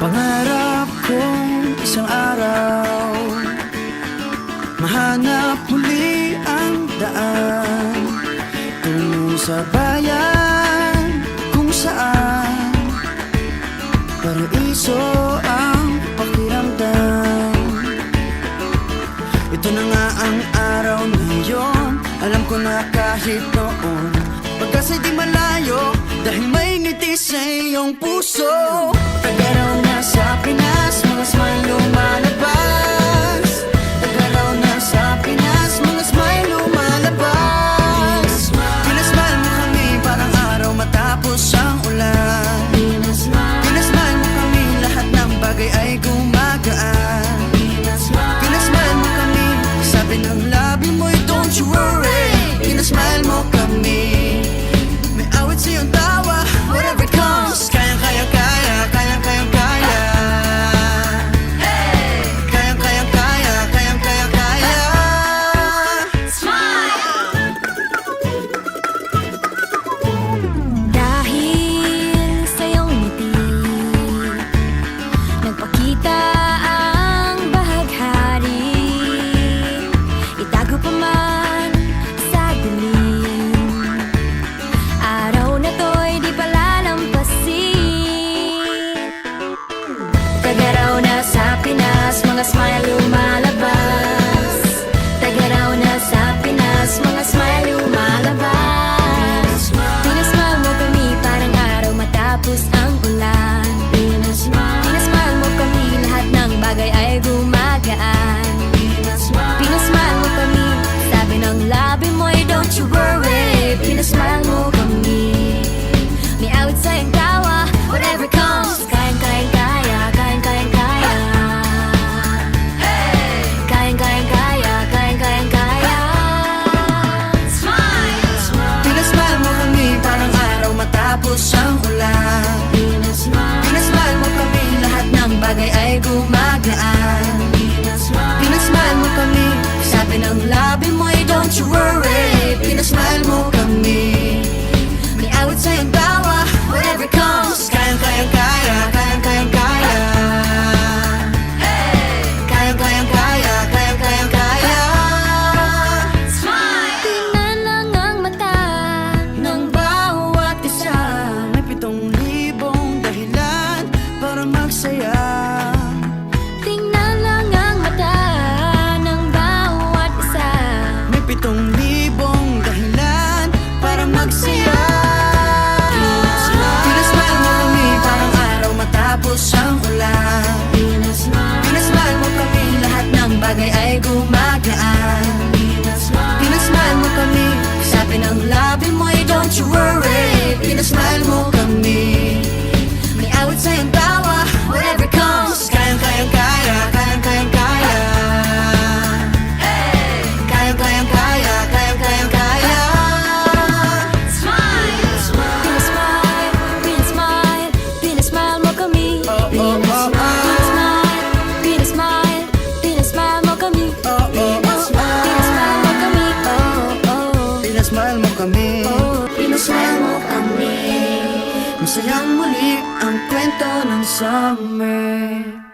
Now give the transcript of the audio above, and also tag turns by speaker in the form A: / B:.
A: Pangarap kong isang araw mahanap muli ang daan tungo sa bayan kung saan paraiso ang pakiramdam. Ito na nga ang araw na yun. Alam ko na kahit noon pagkasa'y di malayo, dahil may ngiti sa iyong puso. Tagaraw na sa Pinas, mga smile lumalabas. Tagaraw na sa Pinas, mga smile lumalabas. Pinasmile mo kami parang araw matapos ang ulan. Pinasmile mo kami, lahat ng bagay ay gumagaan. Pinasmile mo kami, sabi ng labi mo'y don't you worry. Pinasmile mo kami, may awit sa iyong tawa, whatever comes. Kayang-kaya, kayang-kaya, kaya. Kayang-kaya, kaya.
B: Smile! Dahil sa iyong ngiti, nagpakita ang bahaghari. Itago pa man sa dilim, araw na to'y di palalampasin. Tagaraw na sa Pinas, mga smile lumalabas. Tagaraw na sa Pinas, mga smile lumalabas. Pinasmile mo kami parang araw matapos ang ulan. Pinasmile mo kami, lahat ng bagay ay gumagaan. Pinasmile mo kami, sabi ng labi mo'y don't you worry. Pinasmile mo kami, may awit sa iyong tawa, whatever comes. Kayang-kaya, kayang-kaya, kaya. Kayang-kaya, kaya. Smile!
A: Pinasmile mo kami parang araw matapos ang ulan. Pinasmile mo kami, lahat ng bagay ay gumagaan. Pinasmile mo kami, sabi ng labi mo'y don't you worry. Pinasmile mo kami, may awit sa iyong tawa, whatever comes. Kayang-kaya, kayang-kaya, kaya. Kayang-kaya, kaya.
B: Smile! Tingnan lang ang mata
A: Ng bawat isa, may 7,000 dahilan para magsaya.
B: Tingnan lang ang mata ng bawat isa.
A: May 7,000 dahilan para magsaya. Pinasmile mo kami parang araw matapos ang ulan. Pinasmile mo kami, lahat ng bagay ay gumagaan. Pinasmile mo kami, sabi ng labi mo'y don't you worry. Pinasmile mo kami, may awit sa iyong tawa, whatever comes. Kayang-kaya, kayang-kaya, kaya. Kayang-kaya, kaya.
B: Smile! Pinasmile, pinasmile, pinasmile mo kami. Pinasmile, pinasmile, pinasmile mo kami. Pinasmile mo kami.
A: Pinasmile mo kami.
B: Pinasmile mo kami.
A: Masayang muli ang kwento ng summer.